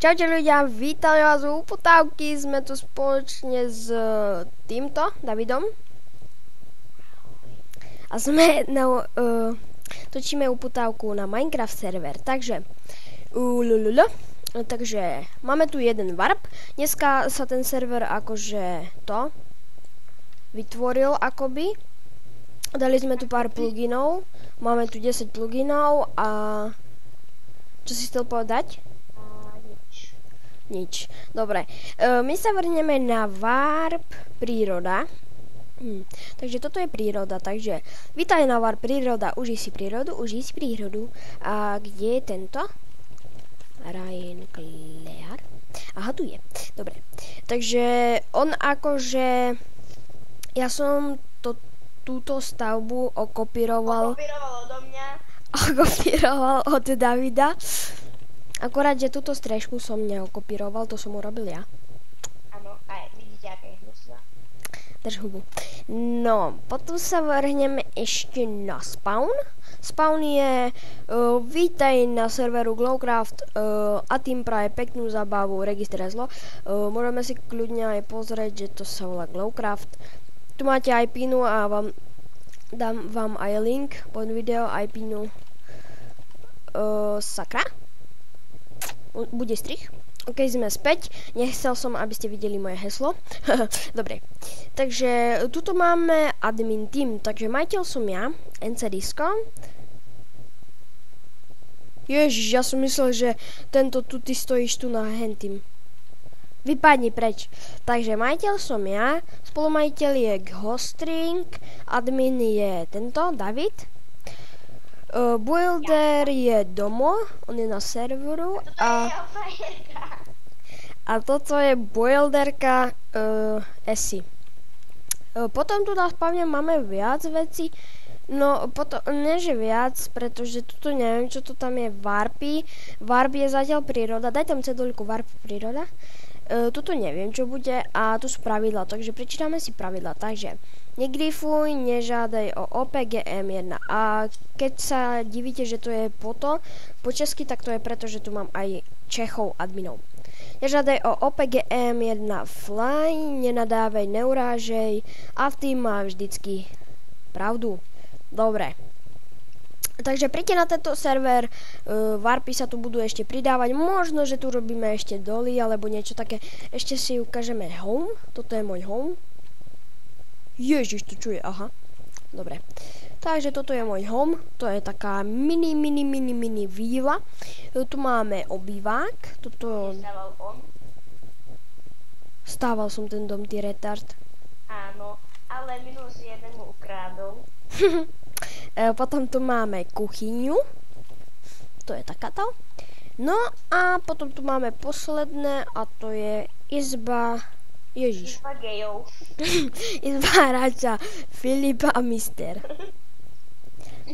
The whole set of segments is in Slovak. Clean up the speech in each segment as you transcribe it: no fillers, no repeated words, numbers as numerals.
Čaute ľudia, vítam vás u Uputávky, sme tu spoločne s týmto Davidom a sme točíme uputávku na Minecraft server, takže máme tu jeden warp. Dneska sa ten server akože to vytvoril akoby, dali sme tu pár pluginov, máme tu 10 pluginov a čo si chcel povedať? Nič. Dobre. My sa vrhneme na warp príroda. Takže toto je príroda. Takže vítaj na warp príroda. Užij si prírodu, užij si prírodu. A kde je tento? Ryan Clare. Aha, tu je. Dobre. Takže on akože... Ja som túto stavbu okopíroval. Okopíroval odo mňa. Okopíroval od Davida. Akorát, že túto strešku som neokopíroval, to som urobil ja. Áno, aj vidíte, aké je hnusná. Drž hubu. No, potom sa vrhneme ešte na spawn. Spawn je vítaj na serveru Glowcraft a tým praje peknú zábavu, register zlo. Môžeme si kľudne aj pozrieť, že to sa volá Glowcraft. Tu máte IP-nu a dám vám aj link pod video IP-nu. Sakra. Bude strich. Ok, sme späť. Nechcel som, aby ste videli moje heslo. Dobre. Takže tuto máme admin team. Takže majiteľ som ja, NC Disco. Ježiš, ja som myslel, že ty stojíš tu na hentim. Vypadni preč. Takže majiteľ som ja, spolumajiteľ je Ghostring, admin je tento, David. Builder je Domo, on je na serveru a toto je builderka Esi. Potom tu na spavne máme viac veci, no potom, neže viac, pretože tuto neviem, čo to tam je, warpy. Warp je zatiaľ príroda, daj tam ceduľku warp príroda. Tuto neviem, čo bude a tu sú pravidla, takže prečítame si pravidla. Takže negrifuj, nežiadaj o OPGM1 a keď sa divíte, že to je po česky, tak to je preto, že tu mám aj Čechov adminov. Nežiadaj o OPGM1 fly, nenadávaj, neurážej a v tým má vždycky pravdu. Dobre. Takže príďte na tento server, warpy sa tu budú ešte pridávať, možno, že tu robíme ešte doly, alebo niečo také. Ešte si ukážeme home, toto je môj home. Ježiš, to čo je, aha. Dobre, takže toto je môj home, to je taká mini víla. Tu máme obývák, toto... Stával on? Stával som ten dom, ty retard. Áno, ale minul si jeden mu ukrádol. Potom tu máme kuchyňu. To je takáto. No a potom tu máme posledné a to je izba... Ježiš. Izba gejov. Izba hráča Filipa a Mister.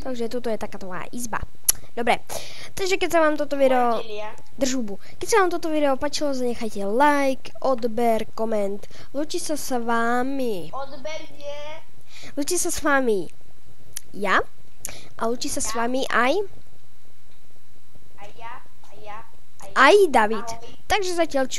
Takže tuto je takáto izba. Dobre. Takže keď sa vám toto video... Drž hubu. Keď sa vám toto video páčilo, zanechajte like, odber, koment. Lúči sa s vami. Odber je... Lúči sa s vami ja a lúči sa s vami aj ja. aj David. Ahoj. Takže zatiaľ